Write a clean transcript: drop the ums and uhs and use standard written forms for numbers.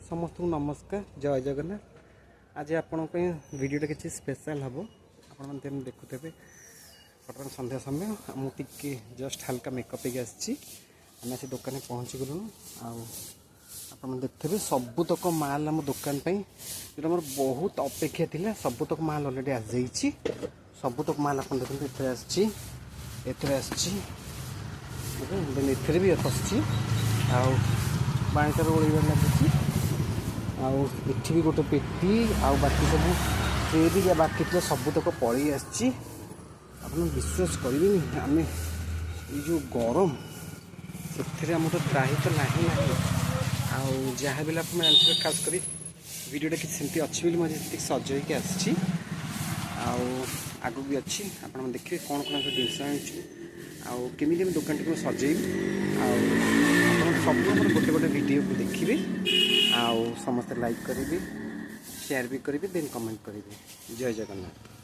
समस्त नमस्कार जय जगन्नाथ। आज आपण वीडियोटा किसी स्पेशल हम आपण देखुथे बर्तमान संध्या समय मुझे जस्ट हल्का मेकअप आम से दुकान पहुँची गलु आप देखते सबुतक माल आम दुकान जो मोर बहुत अपेक्षा थी सबुतक माल अलरेडी आसी सबुतक माल आप देखते एथे भी फसी बाणीटार ओळिबार लगी आठ भी गोटे पेटी बाकी सब ट्रे भी बाकी थे सबुतक पलि आसी विश्वास करेंगे आम जो गरम से आम तो त्राही तो ना जहाँ भी आप जानते खास कर वीडियोटा कि सेमती अच्छी मुझे सजैक आसी आगू भी अच्छी आप देखिए कौन कौन सब जिन केमी दुकान टी सजेबी सब गोटे गोटे वीडियो को देखिए समस्त लाइक करेंगे शेयर भी करेंगे देन कमेंट करेंगे। जय जगन्नाथ।